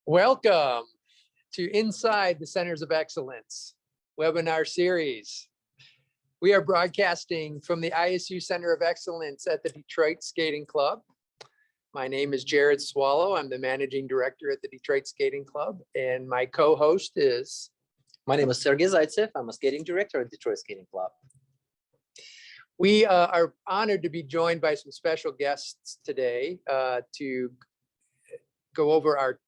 Welcome to Inside the Centers of Excellence webinar series. We are broadcasting from the ISU Center of Excellence at the Detroit Skating Club. My name is Jerod Swallow. I'm the managing director at the Detroit Skating Club, and my co-host is... My name is Serguei Zaitsev. I'm a skating director at Detroit Skating Club. We are honored to be joined by some special guests today to go over our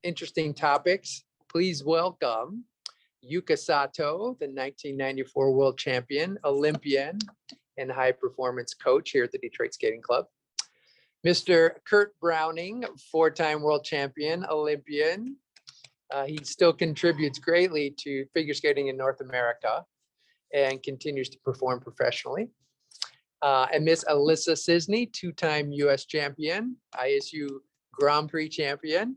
interesting topics. Please welcome Yuka Sato, the 1994 world champion, Olympian, and high performance coach here at the Detroit Skating Club. Mr. Kurt Browning, four-time world champion, Olympian. He still contributes greatly to figure skating in North America and continues to perform professionally. And Miss Alissa Czisny, two-time US champion, ISU Grand Prix champion,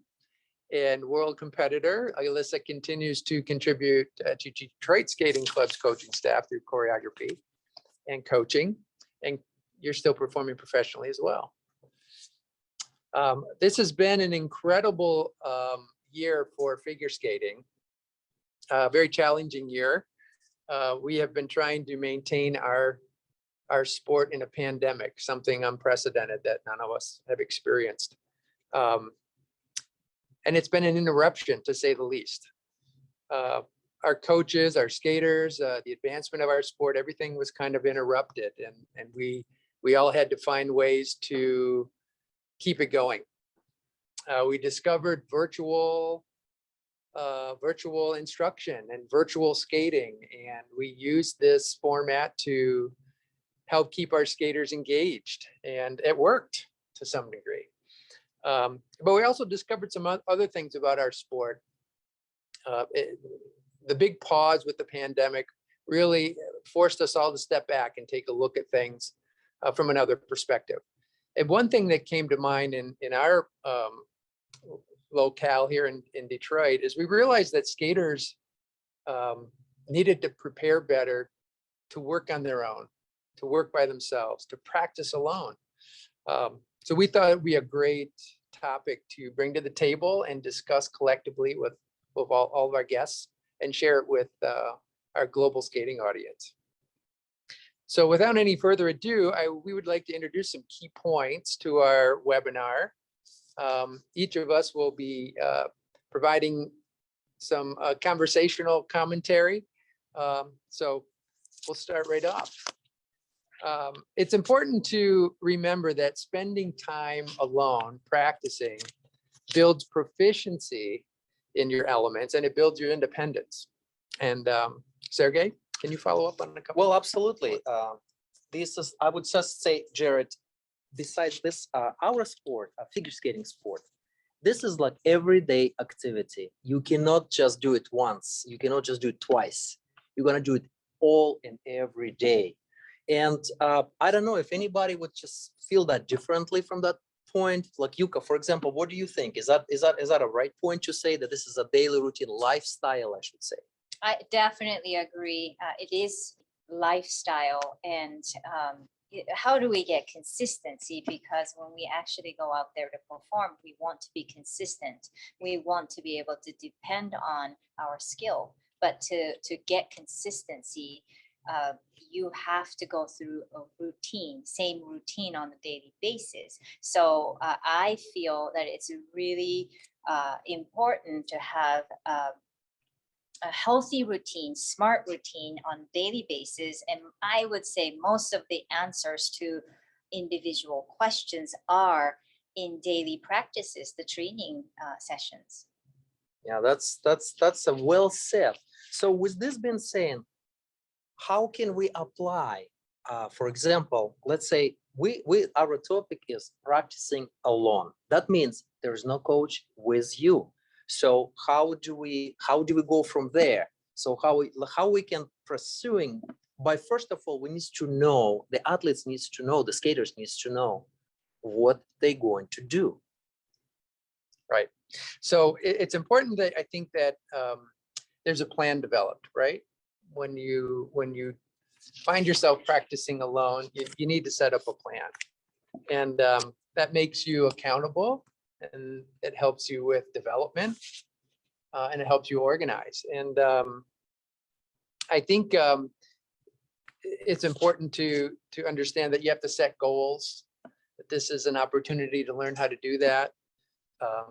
and world competitor. Alissa continues to contribute to Detroit Skating Club's coaching staff through choreography and coaching, and you're still performing professionally as well. This has been an incredible year for figure skating, a very challenging year. We have been trying to maintain our sport in a pandemic, something unprecedented that none of us have experienced. And it's been an interruption, to say the least. Our coaches, our skaters, the advancement of our sport, everything was kind of interrupted, and we all had to find ways to keep it going. We discovered virtual instruction and virtual skating, and we used this format to help keep our skaters engaged, and it worked to some degree. But we also discovered some other things about our sport. The big pause with the pandemic really forced us all to step back and take a look at things from another perspective. And one thing that came to mind in our locale here in Detroit is we realized that skaters needed to prepare better to work on their own, to work by themselves, to practice alone. So we thought it'd be a great topic to bring to the table and discuss collectively with all of our guests and share it with our global skating audience. So without any further ado, we would like to introduce some key points to our webinar. Each of us will be providing some conversational commentary. So we'll start right off. It's important to remember that spending time alone practicing builds proficiency in your elements, and it builds your independence. And Sergei, can you follow up on a couple? Well, absolutely. This is, I would just say, Jerod, besides this, our sport, figure skating sport, this is like everyday activity. You cannot just do it once. You cannot just do it twice. You're going to do it all and every day. And I don't know if anybody would just feel that differently from that point. Like Yuka, for example, what do you think? Is that a right point to say that this is a daily routine lifestyle, I should say? I definitely agree. It is lifestyle, and how do we get consistency? Because when we actually go out there to perform, we want to be consistent. We want to be able to depend on our skill, but to get consistency, you have to go through a routine, same routine on a daily basis. So I feel that it's really important to have a healthy routine, smart routine on daily basis. And I would say most of the answers to individual questions are in daily practices, the training sessions. Yeah, that's a well said. So with this being said, how can we apply, for example, let's say our topic is practicing alone. That means there's no coach with you. So how do we go from there? So how we can pursuing by, first of all, we need to know, the athletes needs to know, the skaters needs to know what they're going to do. Right. So it's important that I think that there's a plan developed, right? When you find yourself practicing alone, you need to set up a plan, and that makes you accountable and it helps you with development, and it helps you organize. And I think it's important to understand that you have to set goals, that this is an opportunity to learn how to do that.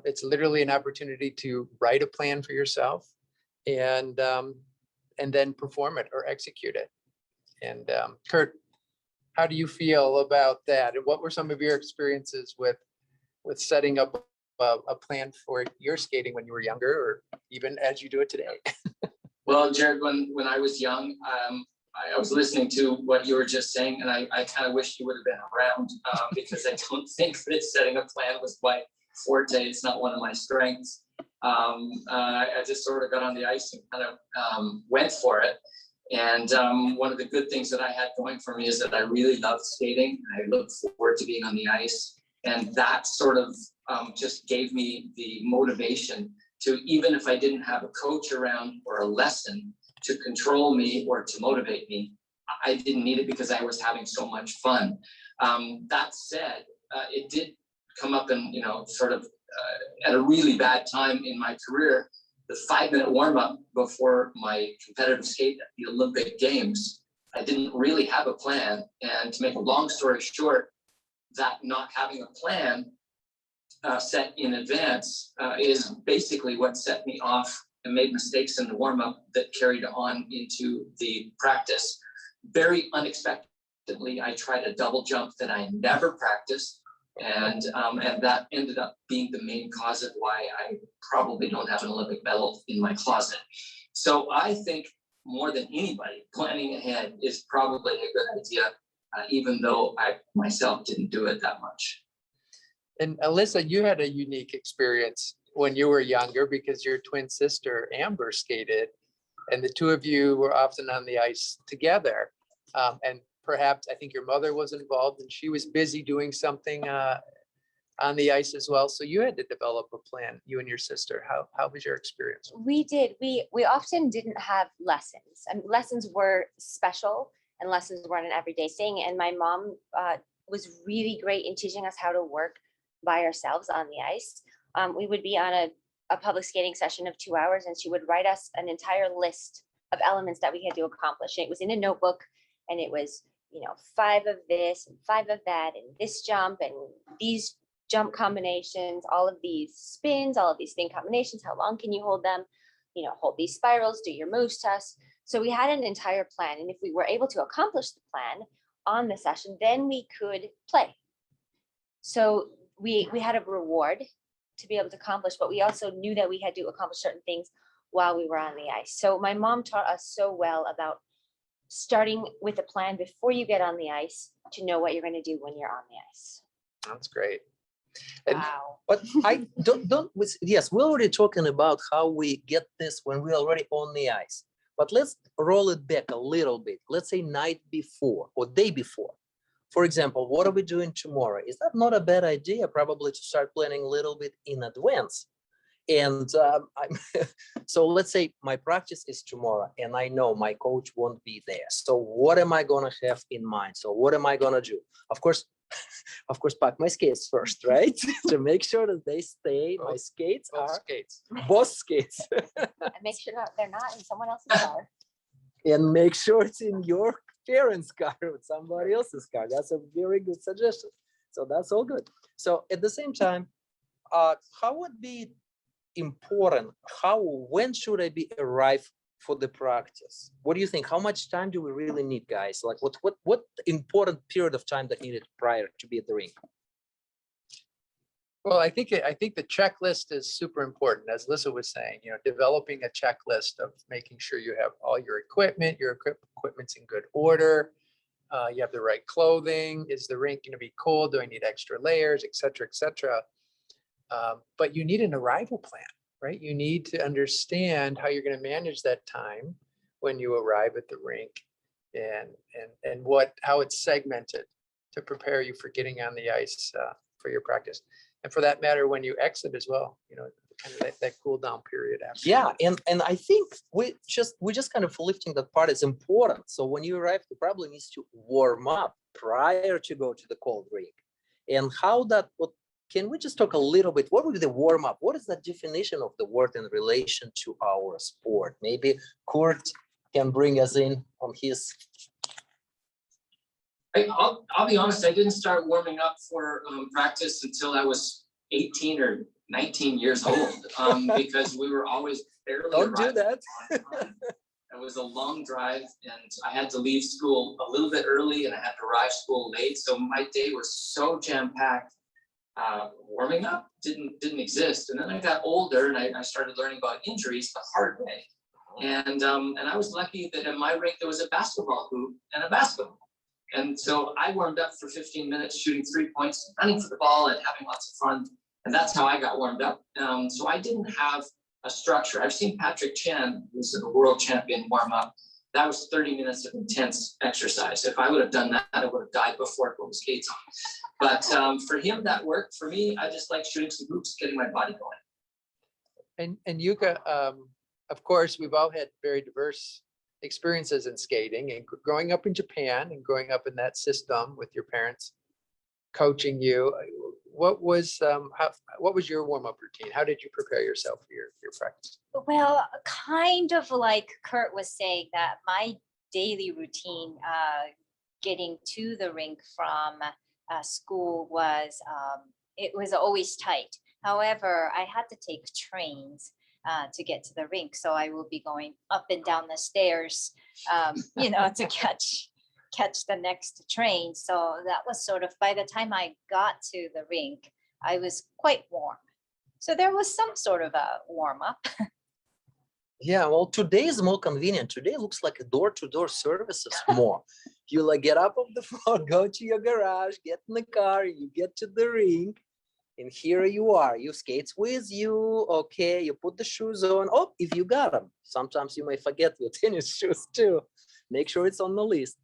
It's literally an opportunity to write a plan for yourself and then perform it or execute it. And Kurt, how do you feel about that? And what were some of your experiences with setting up a plan for your skating when you were younger, or even as you do it today? Well, Jerod, when I was young, I was listening to what you were just saying, and I kind of wish you would have been around, because I don't think that setting a plan was my forte. It's not one of my strengths. I just sort of got on the ice and kind of went for it. And one of the good things that I had going for me is that I really loved skating. I looked forward to being on the ice. And that sort of just gave me the motivation to, even if I didn't have a coach around or a lesson to control me or to motivate me, I didn't need it because I was having so much fun. That said, it did come up and, sort of at a really bad time in my career. The 5-minute warm-up before my competitive skate at the Olympic Games, I didn't really have a plan. And to make a long story short, that not having a plan set in advance is basically what set me off and made mistakes in the warm-up that carried on into the practice. Very unexpectedly, I tried a double jump that I never practiced. And that ended up being the main cause of why I probably don't have an Olympic medal in my closet. So I think more than anybody, planning ahead is probably a good idea, even though I myself didn't do it that much. And Alissa, you had a unique experience when you were younger because your twin sister Amber skated, and the two of you were often on the ice together. And perhaps I think your mother was involved and she was busy doing something on the ice as well. So you had to develop a plan, you and your sister. How was your experience? We did. We often didn't have lessons. I mean, lessons were special and lessons weren't an everyday thing. And my mom was really great in teaching us how to work by ourselves on the ice. We would be on a public skating session of 2 hours and she would write us an entire list of elements that we had to accomplish. And it was in a notebook and it was, 5 of this and 5 of that and this jump and these jump combinations, all of these spins, all of these thing combinations, how long can you hold them, hold these spirals, do your moves test. So we had an entire plan. And if we were able to accomplish the plan on the session, then we could play. So we had a reward to be able to accomplish, but we also knew that we had to accomplish certain things while we were on the ice. So my mom taught us so well about starting with a plan before you get on the ice to know what you're going to do when you're on the ice. That's great. And Wow. But I yes, we're already talking about how we get this when we're already on the ice. But let's roll it back a little bit. Let's say night before or day before. For example, what are we doing tomorrow? Is that not a bad idea? Probably to start planning a little bit in advance. And so let's say my practice is tomorrow and I know my coach won't be there. So what am I going to have in mind? So what am I going to do? Of course, pack my skates first, right? To make sure that they stay. My skates both are skates. both skates. And make sure that they're not in someone else's car. And make sure it's in your parents' car or somebody else's car. That's a very good suggestion. So that's all good. So at the same time, how would be important? When should I be arrive for the practice? What do you think? How much time do we really need, guys? Like what important period of time that needed prior to be at the rink? Well, I think the checklist is super important, as Lissa was saying. Developing a checklist of making sure you have all your equipment. Your equipment's in good order. You have the right clothing. Is the rink going to be cold? Do I need extra layers, et cetera, et cetera? But you need an arrival plan, right? You need to understand how you're going to manage that time when you arrive at the rink, and how it's segmented to prepare you for getting on the ice for your practice. And for that matter, when you exit as well, kind of that cool down period after. Yeah, and I think we're just kind of lifting that part is important. So when you arrive, you probably needs to warm up prior to go to the cold rink. And how that would can we just talk a little bit? What would be the warm up? What is the definition of the word in relation to our sport? Maybe Kurt can bring us in on his. I'll be honest, I didn't start warming up for practice until I was 18 or 19 years old, because we were always barely Don't do arriving that. on time. It was a long drive and I had to leave school a little bit early and I had to arrive school late. So my day was so jam-packed. Warming up didn't exist. And then I got older and I started learning about injuries the hard way. And I was lucky that in my rink there was a basketball hoop and a basketball. And so I warmed up for 15 minutes shooting 3 points, running for the ball and having lots of fun. And that's how I got warmed up. So I didn't have a structure. I've seen Patrick Chan, who's a world champion, warm up. That was 30 minutes of intense exercise. If I would have done that, I would have died before I put my skates on. But for him, that worked. For me, I just like shooting some hoops, getting my body going. And Yuka, of course, we've all had very diverse experiences in skating, and growing up in Japan and growing up in that system with your parents coaching you. What was your warm-up routine? How did you prepare yourself for your practice? Well, kind of like Kurt was saying, that my daily routine getting to the rink from school was it was always tight. However, I had to take trains to get to the rink, so I will be going up and down the stairs, to catch the next train. So that was sort of, by the time I got to the rink, I was quite warm. So there was some sort of a warm up. Yeah, well, today is more convenient. Today looks like a door-to-door services more. You like get up off the floor, go to your garage, get in the car, you get to the rink, and here you are. You skates with you, okay, you put the shoes on. Oh, if you got them. Sometimes you may forget your tennis shoes too. Make sure it's on the list.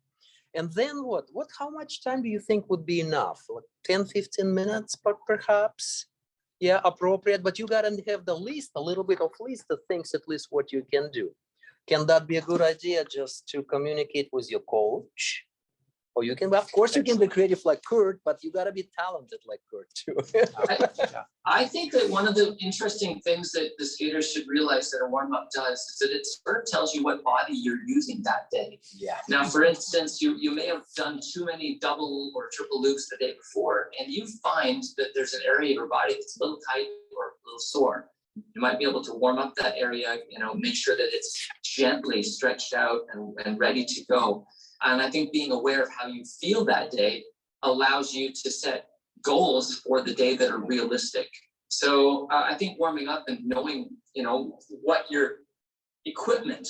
And then what? How much time do you think would be enough? Like 10, 15 minutes, perhaps? Yeah, appropriate, but you gotta have the list, a little bit of list of things, at least what you can do. Can that be a good idea, just to communicate with your coach? Or you can, of course, you can be creative like Kurt, but you gotta be talented like Kurt too. I think that one of the interesting things that the skaters should realize that a warm-up does is that it sort of tells you what body you're using that day. Yeah. Now, for instance, you may have done too many double or triple loops the day before, and you find that there's an area of your body that's a little tight or a little sore. You might be able to warm up that area, make sure that it's gently stretched out and ready to go. And I think being aware of how you feel that day allows you to set goals for the day that are realistic. So I think warming up and knowing, what your equipment,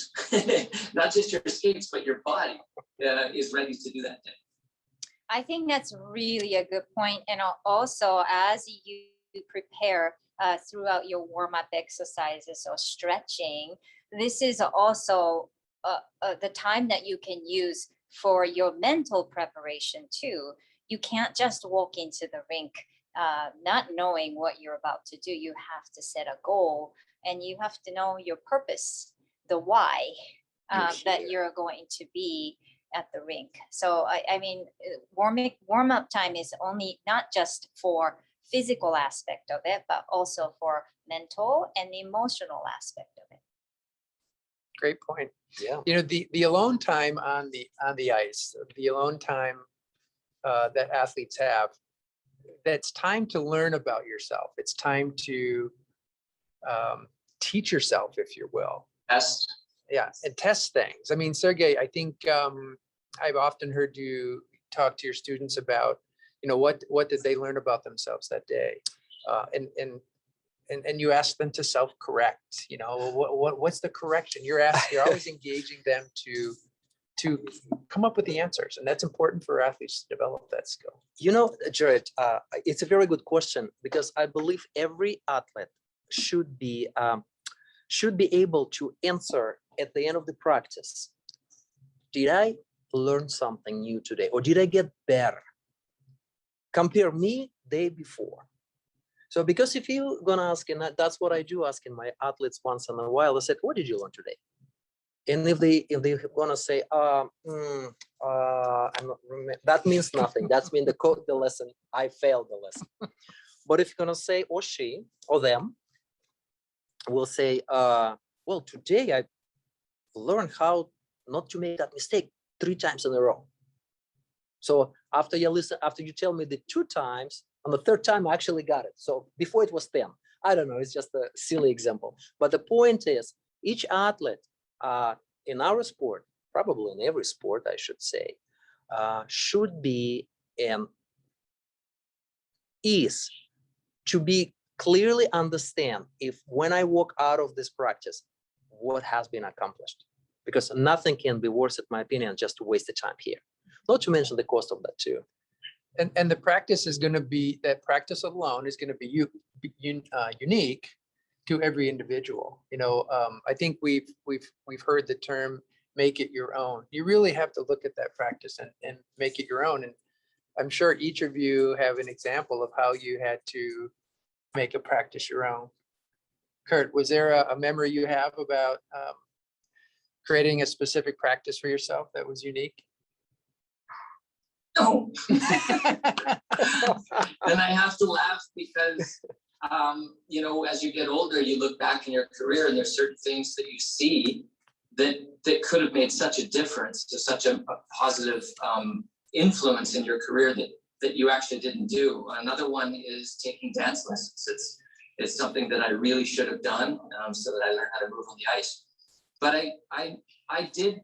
not just your skates, but your body is ready to do that day. I think that's really a good point. And also, as you prepare throughout your warm-up exercises or stretching, this is also the time that you can use for your mental preparation too. You can't just walk into the rink not knowing what you're about to do. You have to set a goal and you have to know your purpose, the why that you're going to be at the rink. So I mean, warm-up time is only not just for physical aspect of it, but also for mental and emotional aspect of it. Great point. Yeah. The alone time on the ice, the alone time that athletes have, that's time to learn about yourself. It's time to teach yourself, if you will. Yes. Yeah, and test things. I mean, Sergei, I think I've often heard you talk to your students about, what did they learn about themselves that day, and you ask them to self-correct. What's the correction? You're always engaging them to come up with the answers, and that's important for athletes to develop that skill. Jerod, it's a very good question, because I believe every athlete should be able to answer at the end of the practice, did I learn something new today, or did I get better? Compare me day before. So because if you're gonna ask, and that's what I do, asking my athletes once in a while, I said, what did you learn today? And if they're gonna say, I'm not that means nothing. That's mean the lesson, I failed the lesson. But if you're gonna say or she or them, will say, well, today I learned how not to make that mistake 3 times in a row. So after you listen, after you tell me the 2 times, on the 3rd time I actually got it. So before it was 10. I don't know, it's just a silly example. But the point is, each athlete in our sport, probably in every sport, I should say, should be and is to be clearly understand if when I walk out of this practice, what has been accomplished. Because nothing can be worse, in my opinion, just to waste the time here. Not to mention the cost of that too. And the practice is going to be, that practice alone is going to be unique to every individual. You know, I think we've heard the term "make it your own." You really have to look at that practice and make it your own. And I'm sure each of you have an example of how you had to make a practice your own. Kurt, was there a memory you have about creating a specific practice for yourself that was unique? No. And I have to laugh because, you know, as you get older, you look back in your career and there's certain things that you see that could have made such a difference, to such a positive influence in your career that you actually didn't do. Another one is taking dance lessons. It's something that I really should have done so that I learned how to move on the ice. But I did,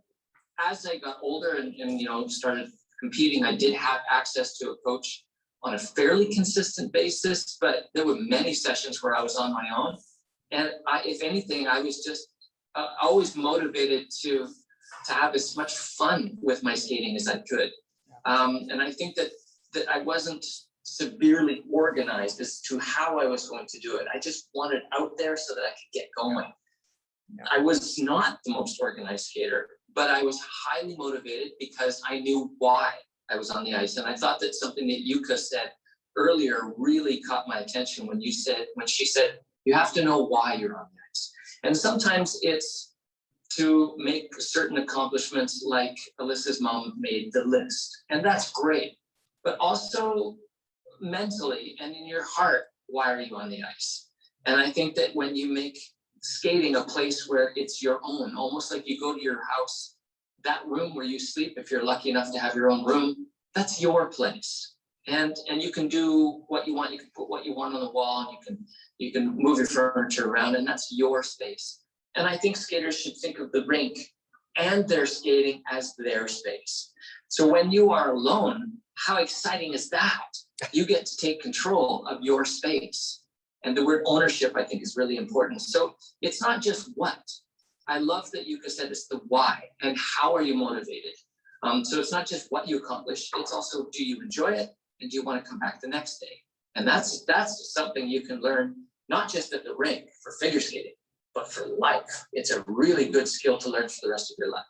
as I got older and you know, started competing, I did have access to a coach on a fairly consistent basis, but there were many sessions where I was on my own. And if anything, I was just always motivated to have as much fun with my skating as I could. And I think that I wasn't severely organized as to how I was going to do it. I just wanted out there so that I could get going. I was not the most organized skater, but I was highly motivated because I knew why I was on the ice. And I thought that something that Yuka said earlier really caught my attention when she said, you have to know why you're on the ice. And sometimes it's to make certain accomplishments, like Alyssa's mom made the list. And that's great. But also mentally and in your heart, why are you on the ice? And I think that when you make skating a place where it's your own, almost like you go to your house, that room where you sleep, if you're lucky enough to have your own room, that's your place. And you can do what you want. You can put what you want on the wall, and you can move your furniture around, and that's your space. And I think skaters should think of the rink and their skating as their space. So when you are alone, how exciting is that? You get to take control of your space. And the word ownership, I think, is really important. So it's not just what. I love that Yuka said it's the why and how are you motivated. So it's not just what you accomplish, it's also, do you enjoy it? And do you want to come back the next day? And that's something you can learn, not just at the rink for figure skating, but for life. It's a really good skill to learn for the rest of your life.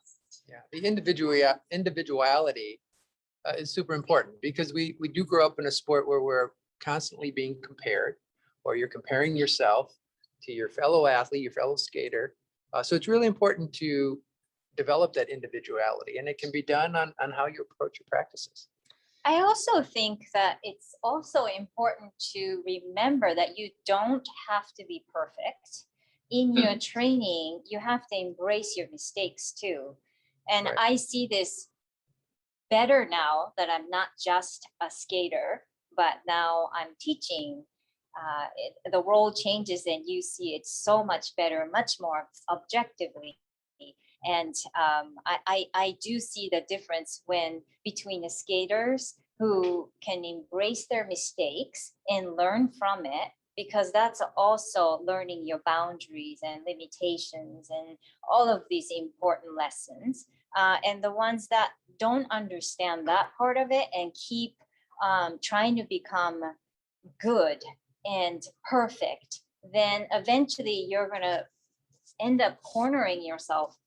Yeah, the individuality is super important, because we do grow up in a sport where we're constantly being compared, or you're comparing yourself to your fellow athlete, your fellow skater. So it's really important to develop that individuality, and it can be done on how you approach your practices. I also think that it's also important to remember that you don't have to be perfect. In your training, you have to embrace your mistakes too. And Right. I see this better now that I'm not just a skater, but now I'm teaching. The world changes and you see it so much better, much more objectively. And I do see the difference between the skaters who can embrace their mistakes and learn from it, because that's also learning your boundaries and limitations and all of these important lessons. And the ones that don't understand that part of it and keep trying to become good and perfect, then eventually you're going to end up cornering yourself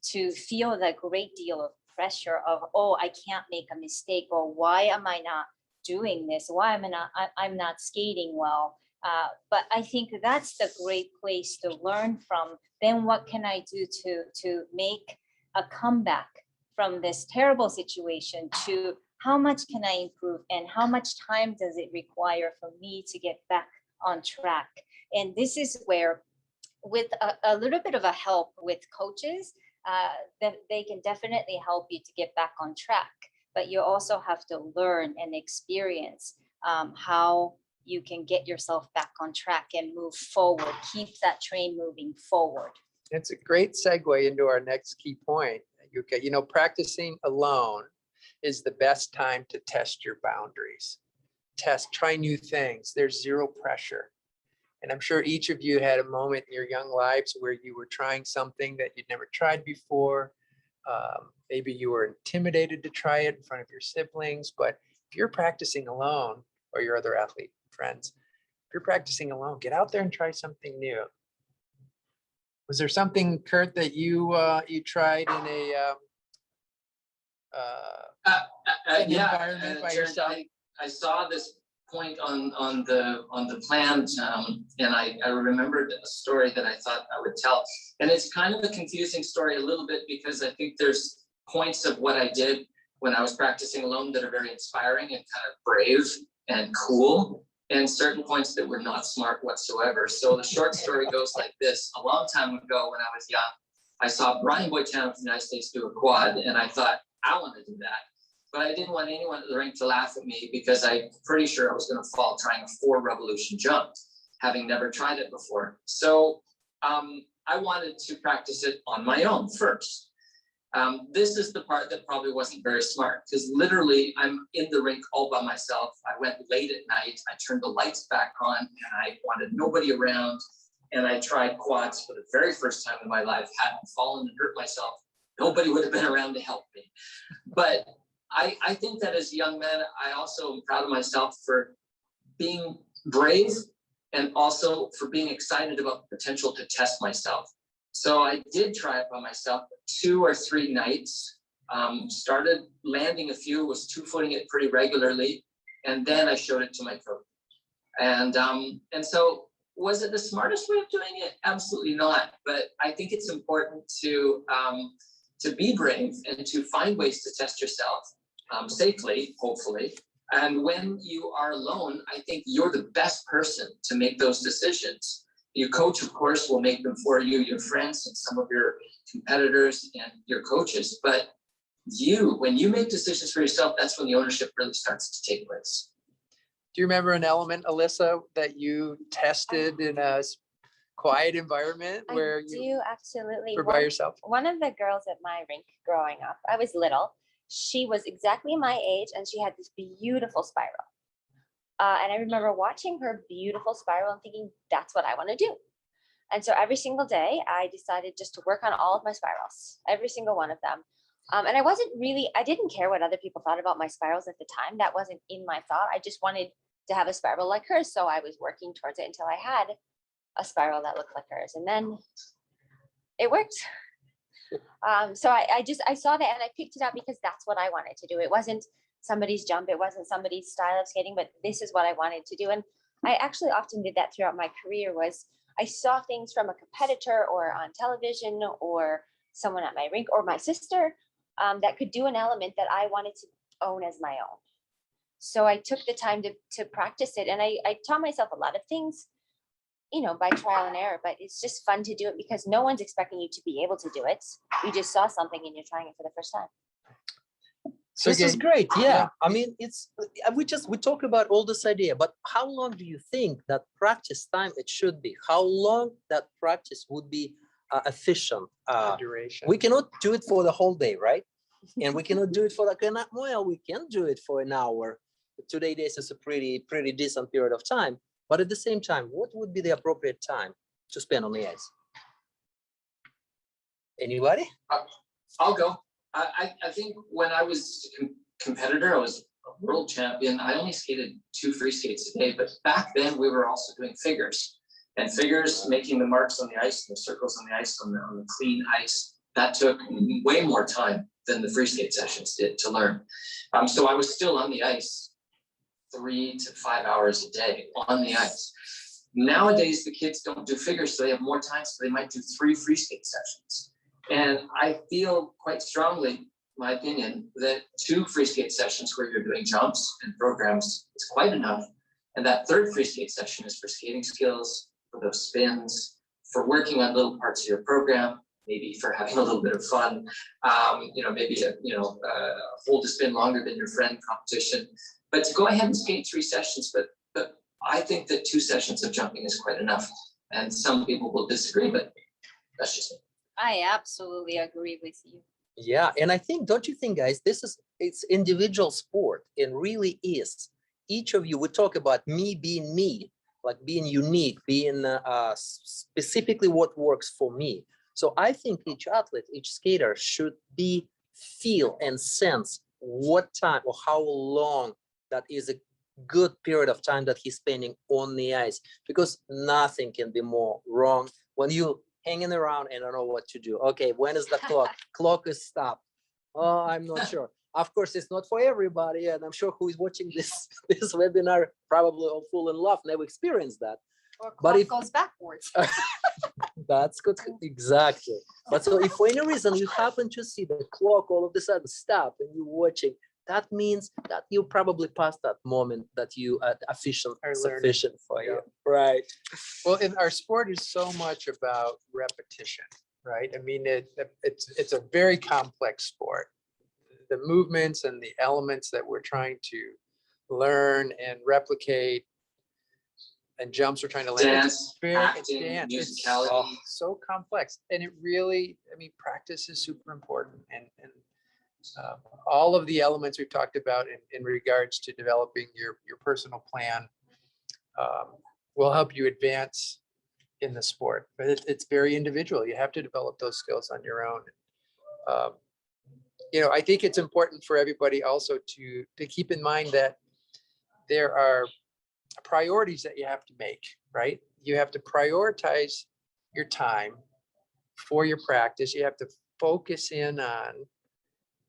to feel that great deal of pressure of, oh, I can't make a mistake, or why am I not doing this? Why am I'm not skating well? But I think that's the great place to learn from. Then what can I do to make a comeback from this terrible situation? To how much can I improve and how much time does it require for me to get back on track? And this is where, with a little bit of a help with coaches, that they can definitely help you to get back on track. But you also have to learn and experience how you can get yourself back on track and move forward, keep that train moving forward. It's a great segue into our next key point, Yuka. You know, practicing alone is the best time to test your boundaries. Try new things. There's zero pressure. And I'm sure each of you had a moment in your young lives where you were trying something that you'd never tried before. Maybe you were intimidated to try it in front of your siblings, but if you're practicing alone, or your other athlete friends, if you're practicing alone, get out there and try something new. Was there something, Kurt, that you tried in a environment by Jared, yourself? I saw this point on the plan, and I remembered a story that I thought I would tell. And it's kind of a confusing story a little bit, because I think there's points of what I did when I was practicing alone that are very inspiring and kind of brave and cool, and certain points that were not smart whatsoever. So the short story goes like this. A long time ago when I was young, I saw Brian Boytown of the United States do a quad, and I thought, I want to do that. But I didn't want anyone at the rink to laugh at me, because I'm pretty sure I was going to fall trying a 4 revolution jump, having never tried it before. So I wanted to practice it on my own first. This is the part that probably wasn't very smart, because literally I'm in the rink all by myself. I went late at night. I turned the lights back on, and I wanted nobody around. And I tried quads for the very first time in my life, hadn't fallen and hurt myself. Nobody would have been around to help me. But I think that as a young man, I also am proud of myself for being brave, and also for being excited about the potential to test myself. So I did try it by myself 2 or 3 nights, started landing a few, was 2-footing it pretty regularly. And then I showed it to my coach. And so was it the smartest way of doing it? Absolutely not. But I think it's important to be brave and to find ways to test yourself safely, hopefully. And when you are alone, I think you're the best person to make those decisions. Your coach, of course, will make them for you, your friends and some of your competitors and your coaches. But when you make decisions for yourself, that's when the ownership really starts to take place. Do you remember an element, Alissa, that you tested in a quiet environment where I you do absolutely. were by yourself? One of the girls at my rink growing up, I was little. She was exactly my age, and she had this beautiful spiral. And I remember watching her beautiful spiral and thinking, that's what I want to do. And so every single day, I decided just to work on all of my spirals, every single one of them. And I didn't care what other people thought about my spirals at the time. That wasn't in my thought. I just wanted to have a spiral like hers. So I was working towards it until I had a spiral that looked like hers. And then it worked. So I saw that and I picked it up because that's what I wanted to do. It wasn't somebody's jump. It wasn't somebody's style of skating, but this is what I wanted to do. And I actually often did that throughout my career. Was I saw things from a competitor or on television or someone at my rink or my sister that could do an element that I wanted to own as my own. So I took the time to practice it. And I taught myself a lot of things, by trial and error, but it's just fun to do it because no one's expecting you to be able to do it. You just saw something and you're trying it for the first time. This is great. Yeah. I mean, we talk about all this idea, but how long do you think that practice time it should be? How long that practice would be efficient? Duration. We cannot do it for the whole day, right? And we cannot do it for we can do it for an hour. 2 days is a pretty decent period of time. But at the same time, what would be the appropriate time to spend on the ice? Anybody? I'll go. I think when I was a competitor, I was a world champion. I only skated 2 free skates a day, but back then we were also doing figures. And figures, making the marks on the ice, and the circles on the ice, on the clean ice, that took way more time than the free skate sessions did to learn. So I was still on the ice 3 to 5 hours a day on the ice. Nowadays, the kids don't do figures, so they have more time, so they might do 3 free skate sessions. And I feel quite strongly my opinion, that 2 free skate sessions where you're doing jumps and programs is quite enough. And that 3rd free skate session is for skating skills, for those spins, for working on little parts of your program, maybe for having a little bit of fun. Maybe a hold a spin longer than your friend competition. But to go ahead and skate 3 sessions, but I think that 2 sessions of jumping is quite enough. And some people will disagree, but that's just me. I absolutely agree with you. Yeah, and I think, don't you think, guys, it's individual sport, and really is. Each of you, we talk about me being me, like being unique, being specifically what works for me. So I think each athlete, each skater should feel and sense what time or how long that is a good period of time that he's spending on the ice, because nothing can be more wrong when you hanging around and don't know what to do. Okay, when is the clock? Clock is stopped. Oh, I'm not sure. Of course, it's not for everybody, and I'm sure who is watching this webinar probably all full in love, never experienced that. Or But clock if- goes backwards. That's good, exactly. But so if for any reason you happen to see the clock all of a sudden stop and you're watching, that means that you probably passed that moment that you are sufficient for you. Right. Well, and our sport is so much about repetition, right? I mean, it's a very complex sport. The movements and the elements that we're trying to learn and replicate, and jumps we're trying to learn. Dance, It's acting, dance. It's musicality. so complex, and it really, I mean, practice is super important, and all of the elements we've talked about in regards to developing your personal plan will help you advance in the sport. But it's very individual. You have to develop those skills on your own. I think it's important for everybody also to keep in mind that there are priorities that you have to make, right? You have to prioritize your time for your practice. You have to focus in on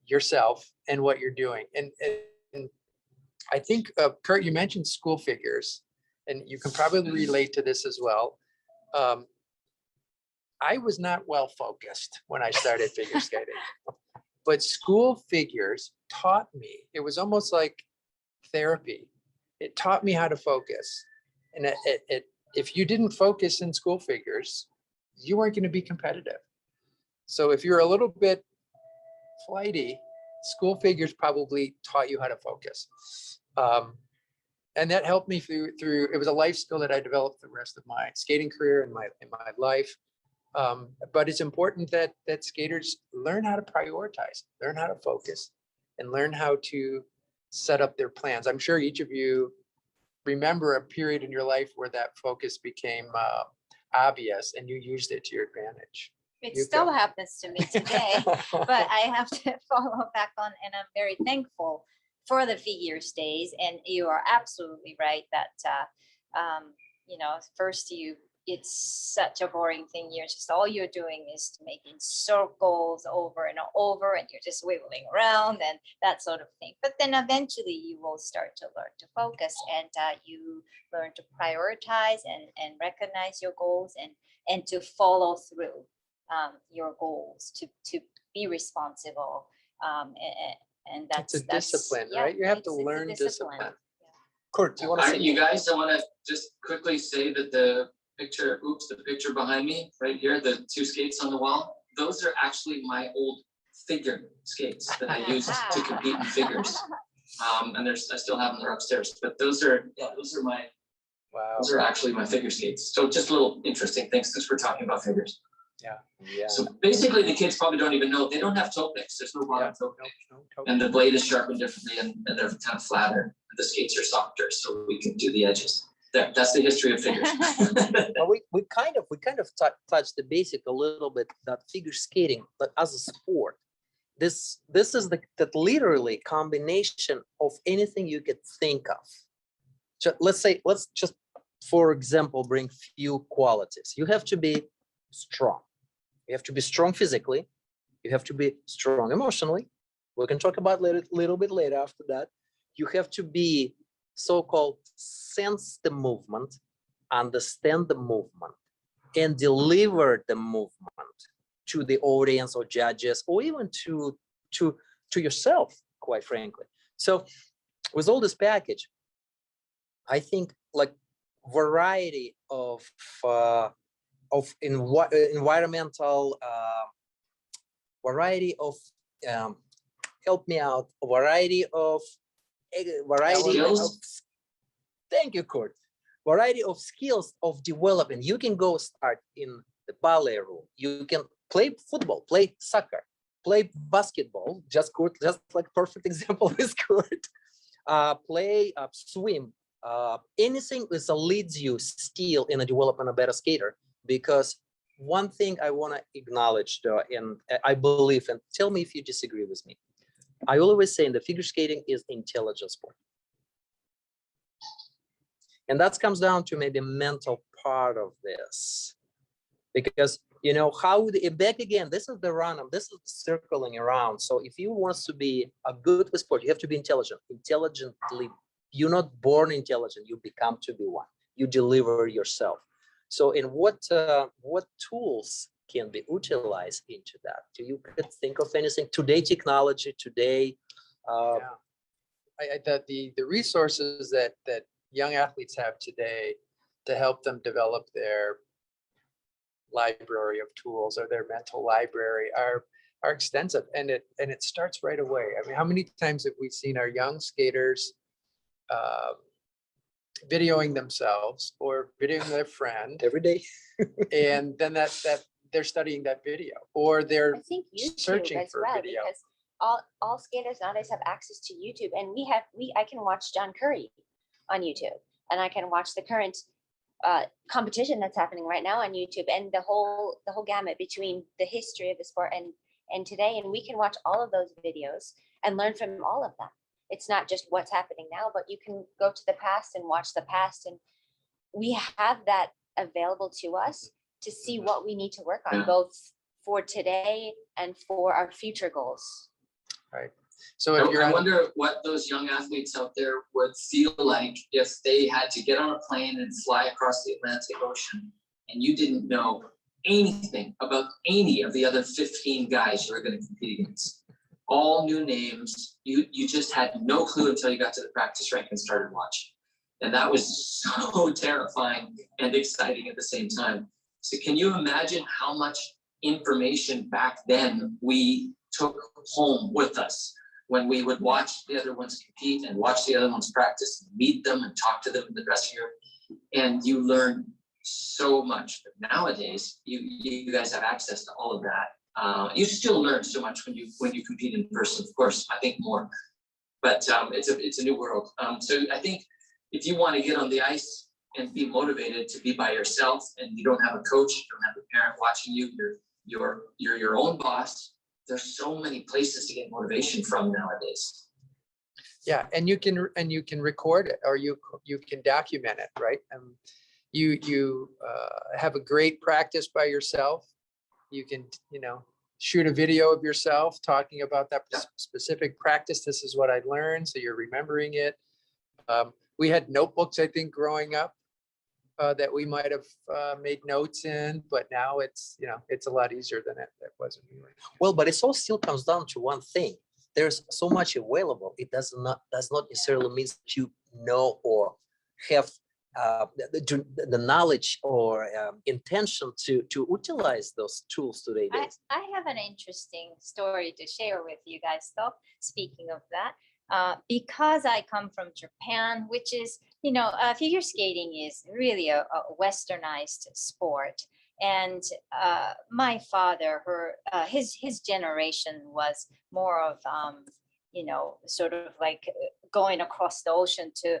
yourself and what you're doing. And I think, Kurt, you mentioned school figures, and you can probably relate to this as well. I was not well focused when I started figure skating, but school figures taught me. It was almost like therapy. It taught me how to focus. And if you didn't focus in school figures, you weren't going to be competitive. So if you're a little bit flighty, school figures probably taught you how to focus. And that helped me through, it was a life skill that I developed the rest of my skating career and my life. But it's important that skaters learn how to prioritize, learn how to focus, and learn how to set up their plans. I'm sure each of you remember a period in your life where that focus became obvious and you used it to your advantage. It Yuka. still happens to me today, but I have to follow back on, and I'm very thankful for the figure stays. And you are absolutely right that, first it's such a boring thing. You're just, all you're doing is making circles over and over, and you're just wiggling around and that sort of thing. But then eventually you will start to learn to focus, and you learn to prioritize and recognize your goals and to follow through your goals, to be responsible. And that's It's a discipline, right? You have to learn discipline. Kurt, do you want to say? You guys, I want to just quickly say that the picture behind me right here, the 2 skates on the wall, those are actually my old figure skates that I used to compete in figures. And I still have them, they're upstairs, but those are actually my figure skates. So just a little interesting things since we're talking about figures. Yeah. So basically the kids probably don't even know, they don't have toe picks. There's no bottom toe pick. And the blade is sharpened differently, and they're kind of flatter. The skates are softer, so we can do the edges. That's the history of figures. Well, we kind of touched the basic a little bit, that figure skating, but as a sport, this is that literally combination of anything you could think of. Let's just for example bring few qualities. You have to be strong. You have to be strong physically. You have to be strong emotionally. We can talk about a little bit later after that. You have to be so-called sense the movement, understand the movement, and deliver the movement to the audience or judges, or even to to yourself, quite frankly. So with all this package, I think like variety of environmental variety of help me out, variety of Skills? thank you, Kurt. Variety of skills of development. You can go start in the ballet room. You can play football, play soccer, play basketball. Just like perfect example is Kurt. Play swim. Anything that leads you still in a development a better skater. Because one thing I want to acknowledge, though, and I believe, and tell me if you disagree with me. I always say in the figure skating is intelligent sport. And that comes down to maybe mental part of this. Because, you know, how back again, this is the random, this is circling around. So if you want to be a good with sport, you have to be intelligent. Intelligently, you're not born intelligent, you become to be one. You deliver yourself. So in what tools can be utilized into that? Do you could think of anything today? Technology today. The resources that young athletes have today to help them develop their library of tools or their mental library are extensive, and it starts right away. I mean, how many times have we seen our young skaters videoing themselves or videoing their friend Every day. and then that they're studying that video, or they're I think YouTube searching as for well, video. because all skaters nowadays have access to YouTube, and I can watch John Curry on YouTube, and I can watch the current competition that's happening right now on YouTube, and the whole gamut between the history of the sport and today, and we can watch all of those videos and learn from all of them. It's not just what's happening now, but you can go to the past and watch the past, and we have that available to us to see what we need to work on, both for today and for our future goals. Right. So if you're I wonder what those young athletes out there would feel like if they had to get on a plane and fly across the Atlantic Ocean and you didn't know anything about any of the other 15 guys you were going to compete against. All new names. You just had no clue until you got to the practice rink and started watching. And that was so terrifying and exciting at the same time. So can you imagine how much information back then we took home with us when we would watch the other ones compete and watch the other ones practice and meet them and talk to them in the dressing room? And you learn so much. But nowadays, you guys have access to all of that. You still learn so much when you compete in person, of course, I think more, but it's a new world. So I think if you want to get on the ice and be motivated to be by yourself, and you don't have a coach, you don't have a parent watching you, you're your own boss. There's so many places to get motivation from nowadays. Yeah, and you can record it, or you can document it, right? You have a great practice by yourself. You can, shoot a video of yourself talking about that specific practice. This is what I learned, so you're remembering it. We had notebooks, I think, growing up that we might have made notes in, but now it's a lot easier than it was when we were. Well, but it all still comes down to one thing. There's so much available. It does not necessarily mean that you know or have the knowledge or intention to utilize those tools today. I have an interesting story to share with you guys, though, speaking of that. Because I come from Japan, which is, figure skating is really a westernized sport. And my father, his generation was more of, sort of like going across the ocean to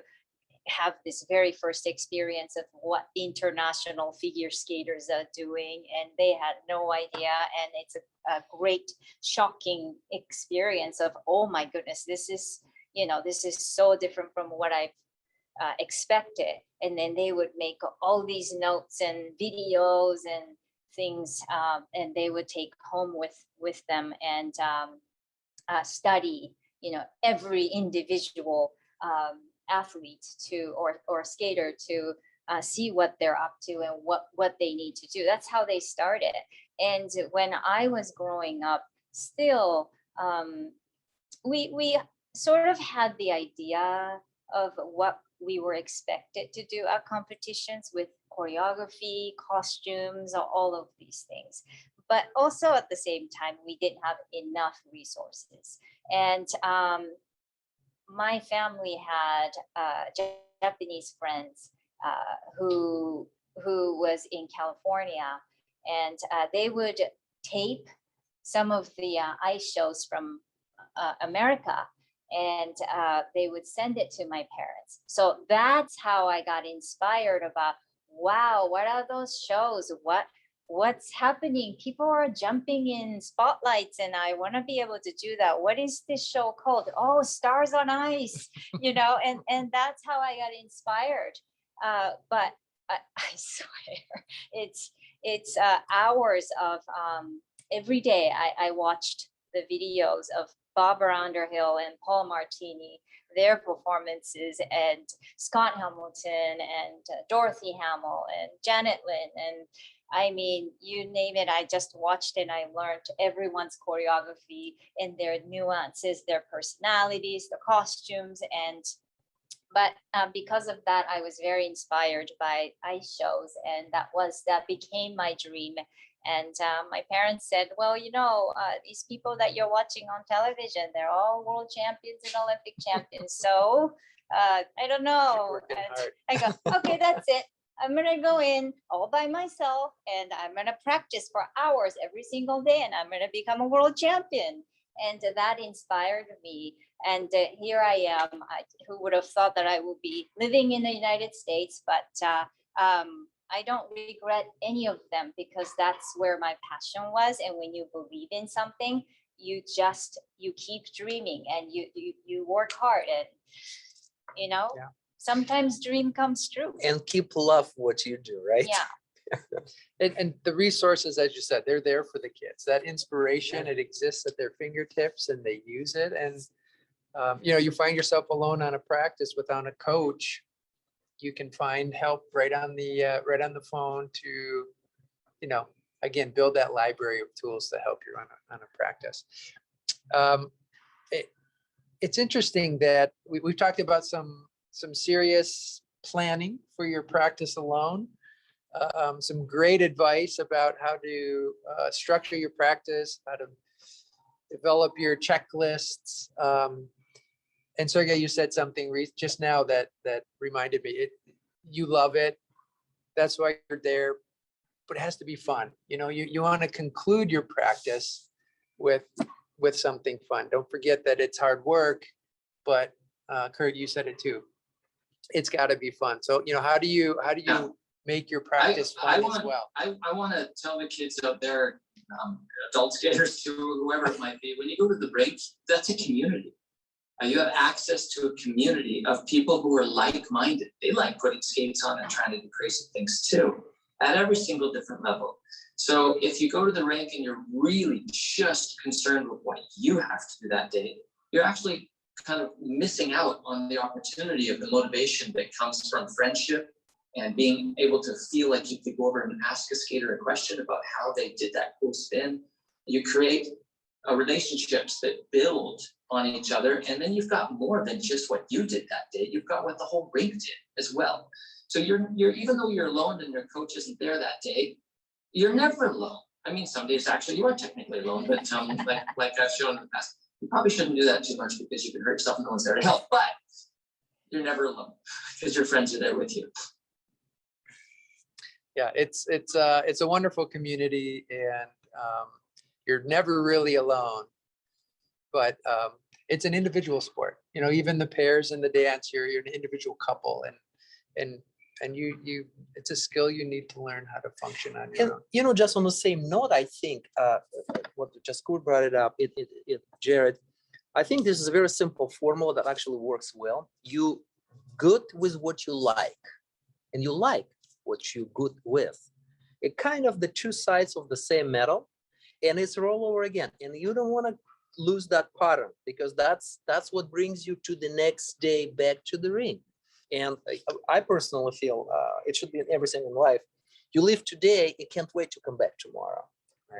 have this very first experience of what international figure skaters are doing, and they had no idea. And it's a great, shocking experience of, oh my goodness, this is so different from what I've expected. And then they would make all these notes and videos and things, and they would take home with them and study, every individual athlete or skater to see what they're up to and what they need to do. That's how they started. And when I was growing up, still we sort of had the idea of what we were expected to do at competitions with choreography, costumes, all of these things. But also at the same time, we didn't have enough resources. And my family had Japanese friends who was in California, and they would tape some of the ice shows from America, and they would send it to my parents. So that's how I got inspired about, wow, what are those shows? What's happening? People are jumping in spotlights and I want to be able to do that. What is this show called? Oh, Stars on Ice, you know, and that's how I got inspired. But I swear it's hours of every day I watched the videos of Barbara Underhill and Paul Martini, their performances, and Scott Hamilton and Dorothy Hamill and Janet Lynn. And I mean, you name it, I just watched and I learned everyone's choreography and their nuances, their personalities, the costumes. But because of that, I was very inspired by ice shows, and that became my dream. And my parents said, well, you know, these people that you're watching on television, they're all world champions and Olympic champions. So I don't know. And I go, okay, that's it. I'm going to go in all by myself and I'm going to practice for hours every single day and I'm going to become a world champion. And that inspired me. And here I am. Who would have thought that I would be living in the United States? But I don't regret any of them because that's where my passion was. And when you believe in something, you keep dreaming and you work hard and, you know, sometimes dream comes true. And keep love what you do, right? Yeah. And the resources, as you said, they're there for the kids. That inspiration, it exists at their fingertips and they use it. And, you know, you find yourself alone on a practice without a coach, you can find help right on the phone to, you know, again, build that library of tools to help you on a practice. It's interesting that we've talked about some serious planning for your practice alone. Some great advice about how to structure your practice, how to develop your checklists. And Sergei, you said something just now that reminded me. You love it. That's why you're there. But it has to be fun. You know, you want to conclude your practice with something fun. Don't forget that it's hard work, but Kurt, you said it too. It's got to be fun. So, you know, how do you make your practice fun as well? I want to tell the kids out there, adult skaters too, whoever it might be, when you go to the rink, that's a community. You have access to a community of people who are like-minded. They like putting skates on and trying to do crazy things too, at every single different level. So if you go to the rink and you're really just concerned with what you have to do that day, you're actually kind of missing out on the opportunity of the motivation that comes from friendship and being able to feel like you could go over and ask a skater a question about how they did that cool spin. You create relationships that build on each other, and then you've got more than just what you did that day. You've got what the whole rink did as well. So you're even though you're alone and your coach isn't there that day, you're never alone. I mean, some days actually you are technically alone, but like I've shown in the past, you probably shouldn't do that too much because you can hurt yourself and no one's there to help. But you're never alone because your friends are there with you. Yeah, it's a wonderful community, and you're never really alone. But it's an individual sport. You know, even the pairs in the dance, you're an individual couple, and you it's a skill you need to learn how to function on your own. You know, just on the same note, I think what just Kurt brought it up, Jerod, I think this is a very simple formula that actually works well. You good with what you like, and you like what you good with. It kind of the two sides of the same metal, and it's roll over again. And you don't want to lose that pattern, because that's what brings you to the next day back to the ring. And I personally feel it should be in everything in life. You live today, you can't wait to come back tomorrow.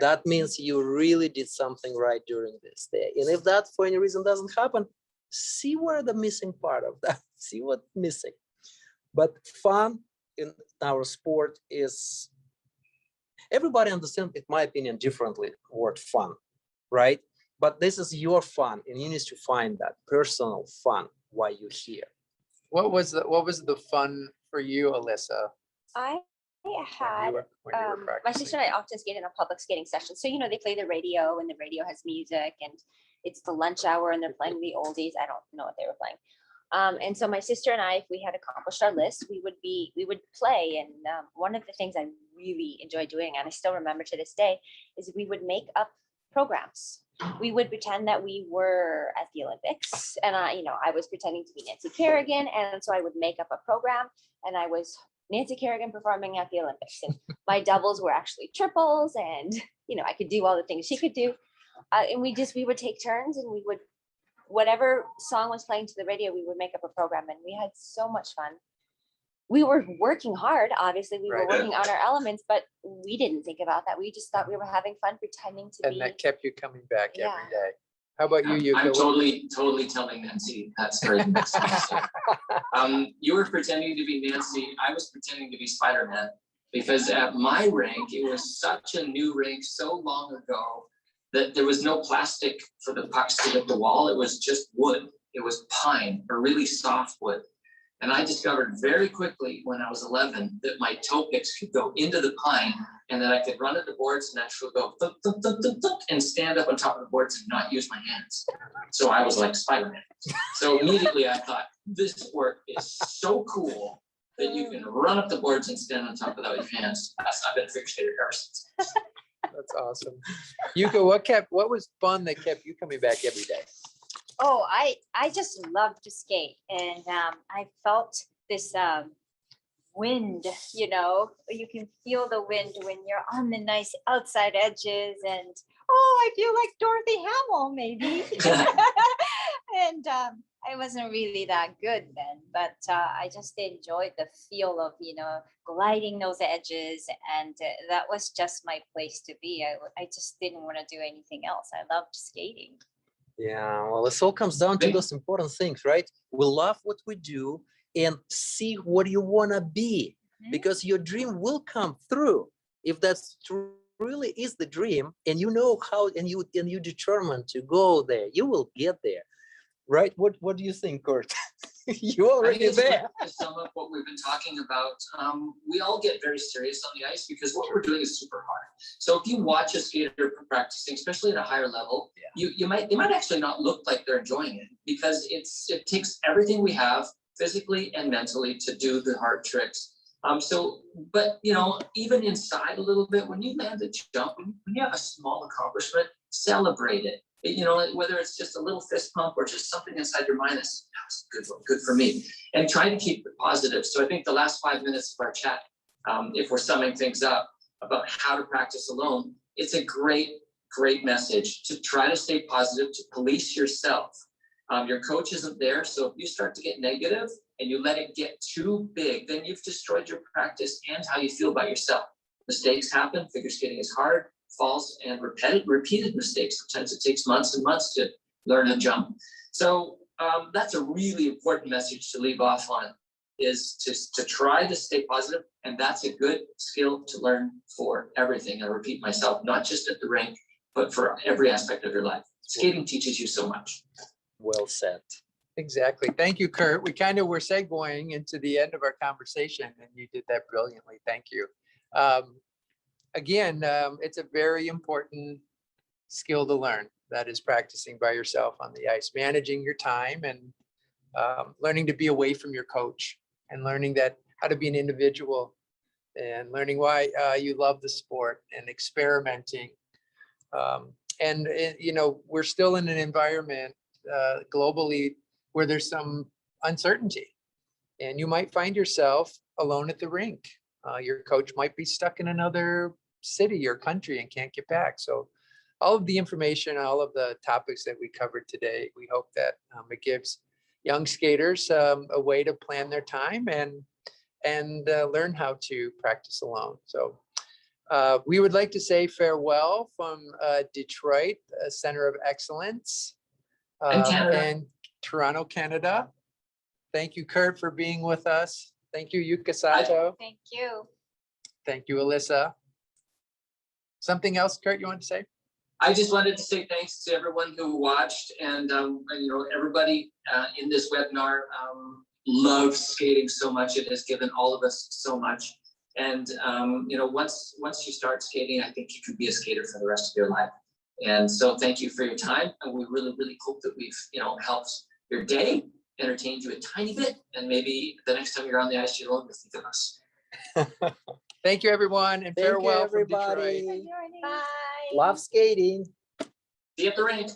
that means you really did something right during this day. And if that for any reason doesn't happen, see where the missing part of that, see what's missing. But fun in our sport is, everybody understands, in my opinion, differently word fun, right? But this is your fun, and you need to find that personal fun while you're here. What was the fun for you, Alissa? I had when you were my practicing? sister and I often skate in a public skating session. So, they play the radio and the radio has music and it's the lunch hour and they're playing the oldies. I don't know what they were playing. And so my sister and I, if we had accomplished our list, we would play. And one of the things I really enjoy doing, and I still remember to this day, is we would make up programs. We would pretend that we were at the Olympics, and I was pretending to be Nancy Kerrigan, and so I would make up a program, and I was Nancy Kerrigan performing at the Olympics, and my doubles were actually triples, and I could do all the things she could do, and we would take turns, and we would, whatever song was playing to the radio, we would make up a program, and we had so much fun. We were working hard, obviously, we were Right. working on our elements, but we didn't think about that. We just thought we were having fun pretending to And be. that kept you coming back every Yeah. day. How about you, Yuka? I'm What- totally telling Nancy that story. the next time. You were pretending to be Nancy. I was pretending to be Spider-Man, because at my rink, it was such a new rink so long ago that there was no plastic for the pucks to hit the wall. It was just wood. It was pine, or really soft wood. And I discovered very quickly when I was 11 that my toe picks could go into the pine, and that I could run at the boards and actually go thunk, thunk, thunk, thunk, thunk, and stand up on top of the boards and not use my hands. So I was like Spider-Man. So immediately I thought, this sport is so cool that you can run up the boards and stand on top without your hands. I've been a figure skater ever since. That's awesome. Yuka, what was fun that kept you coming back every day? Oh, I just love to skate, and I felt this wind, you can feel the wind when you're on the nice outside edges, and I feel like Dorothy Hamill maybe. And I wasn't really that good then, but I just enjoyed the feel of, gliding those edges, and that was just my place to be. I just didn't want to do anything else. I loved skating. Yeah, well, this all comes down to those important things, right? We love what we do and see what you want to be, Mhm. because your dream will come through. If that's really is the dream, and you know how, and you determined to go there, you will get there, right? What do you think, Kurt? You're I already think it's there. to sum up what we've been talking about, we all get very serious on the ice because what we're doing is super hard. So if you watch a skater practicing, especially at a higher level, they might actually not look like they're enjoying it, because it takes everything we have physically and mentally to do the hard tricks. But even inside a little bit, when you land a jump, when you have a small accomplishment, celebrate it. Whether it's just a little fist pump or just something inside your mind that's good for me, and try to keep it positive. So I think the last 5 minutes of our chat, if we're summing things up about how to practice alone, it's a great message to try to stay positive, to police yourself. Your coach isn't there, so if you start to get negative and you let it get too big, then you've destroyed your practice and how you feel about yourself. Mistakes happen. Figure skating is hard. Falls and repeated mistakes. Sometimes it takes months and months to learn a jump. So that's a really important message to leave off on, is to try to stay positive, and that's a good skill to learn for everything. I repeat myself, not just at the rink, but for every aspect of your life. Skating teaches you so much. Well said. Exactly. Thank you, Kurt. We kind of were segueing into the end of our conversation, and you did that brilliantly. Thank you. Again, it's a very important skill to learn. That is practicing by yourself on the ice, managing your time, and learning to be away from your coach, and learning that how to be an individual, and learning why you love the sport, and experimenting. We're still in an environment globally where there's some uncertainty, and you might find yourself alone at the rink. Your coach might be stuck in another city or country and can't get back. So all of the information, all of the topics that we covered today, we hope that it gives young skaters a way to plan their time and learn how to practice alone. So We would like to say farewell from Detroit, Center of Excellence, And Canada. and Toronto, Canada. Thank you, Kurt, for being with us. Thank you, Yuka Sato. Thank you. Thank you, Alissa. Something else, Kurt, you want to say? I just wanted to say thanks to everyone who watched and everybody in this webinar loves skating so much. It has given all of us so much. And once you start skating, I think you can be a skater for the rest of your life. And so thank you for your time. And we really, really hope that we've helped your day, entertained you a tiny bit, and maybe the next time you're on the ice, you'll think of us. Thank you, everyone, and Thank you, farewell from everybody. Detroit. Bye. Love skating. See you at the rink.